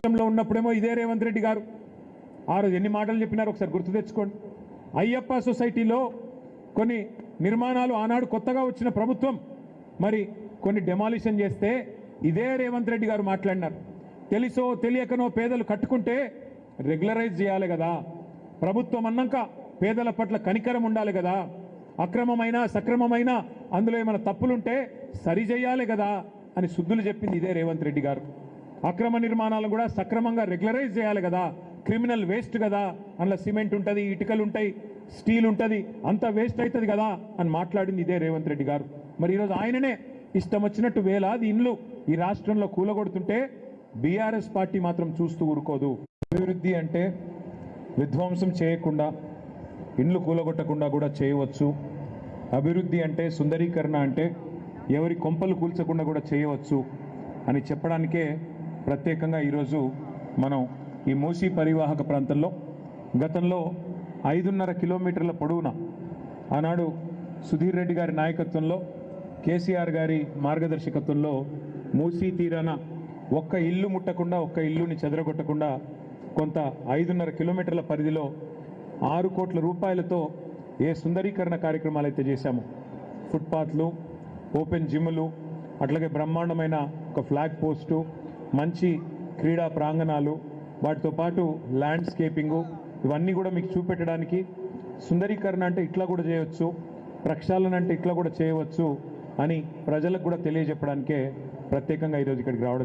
ప్రతిపక్షంలో ఉన్నప్పుడేమో ఇదే రేవంత్ రెడ్డి గారు ఆ రోజు ఎన్ని మాటలు చెప్పినారు ఒకసారి గుర్తు తెచ్చుకోండి. అయ్యప్ప సొసైటీలో కొన్ని నిర్మాణాలు ఆనాడు కొత్తగా వచ్చిన ప్రభుత్వం మరి కొన్ని డెమాలిషన్ చేస్తే ఇదే రేవంత్ రెడ్డి గారు మాట్లాడినారు. తెలుసో తెలియకనో పేదలు కట్టుకుంటే రెగ్యులరైజ్ చేయాలి కదా, ప్రభుత్వం అన్నాక పేదల పట్ల కనికరం ఉండాలి కదా, అక్రమమైన సక్రమమైన అందులో ఏమైనా తప్పులుంటే సరిచేయాలి కదా అని శుద్ధులు చెప్పింది ఇదే రేవంత్ రెడ్డి గారు. అక్రమ నిర్మాణాలను కూడా సక్రమంగా రెగ్యులరైజ్ చేయాలి కదా, క్రిమినల్ వేస్ట్ కదా, అందులో సిమెంట్ ఉంటుంది, ఇటుకలు ఉంటాయి, స్టీల్ ఉంటుంది, అంత వేస్ట్ అవుతుంది కదా అని మాట్లాడింది ఇదే రేవంత్ రెడ్డి గారు. మరి ఈరోజు ఆయననే ఇష్టం వచ్చినట్టు వేలాది ఇండ్లు ఈ రాష్ట్రంలో కూలగొడుతుంటే బీఆర్ఎస్ పార్టీ మాత్రం చూస్తూ ఊరుకోదు. అభివృద్ధి అంటే విధ్వంసం చేయకుండా ఇండ్లు కూలగొట్టకుండా కూడా చేయవచ్చు. అభివృద్ధి అంటే సుందరీకరణ అంటే ఎవరి కొంపలు కూల్చకుండా కూడా చేయవచ్చు అని చెప్పడానికే ప్రత్యేకంగా ఈరోజు మనం ఈ మూసీ పరివాహక ప్రాంతంలో గతంలో 5.5 కిలోమీటర్ల పొడవున ఆనాడు సుధీర్ రెడ్డి గారి నాయకత్వంలో కేసీఆర్ గారి మార్గదర్శకత్వంలో మూసీ తీరాన ఒక్క ఇల్లు ముట్టకుండా ఒక్క ఇల్లుని చెదరగొట్టకుండా కొంత 5.5 కిలోమీటర్ల పరిధిలో 6 కోట్ల రూపాయలతో ఏ సుందరీకరణ కార్యక్రమాలు అయితే చేశామో, ఫుట్పాత్లు, ఓపెన్ జిమ్లు, అట్లాగే బ్రహ్మాండమైన ఒక ఫ్లాగ్ పోస్టు, మంచి క్రీడా ప్రాంగణాలు, వాటితో పాటు ల్యాండ్స్కేపింగు, ఇవన్నీ కూడా మీకు చూపెట్టడానికి సుందరీకరణ అంటే ఇట్లా కూడా చేయవచ్చు, ప్రక్షాళన అంటే ఇట్లా కూడా చేయవచ్చు అని ప్రజలకు కూడా తెలియజెప్పడానికే ప్రత్యేకంగా ఈరోజు ఇక్కడికి రావడం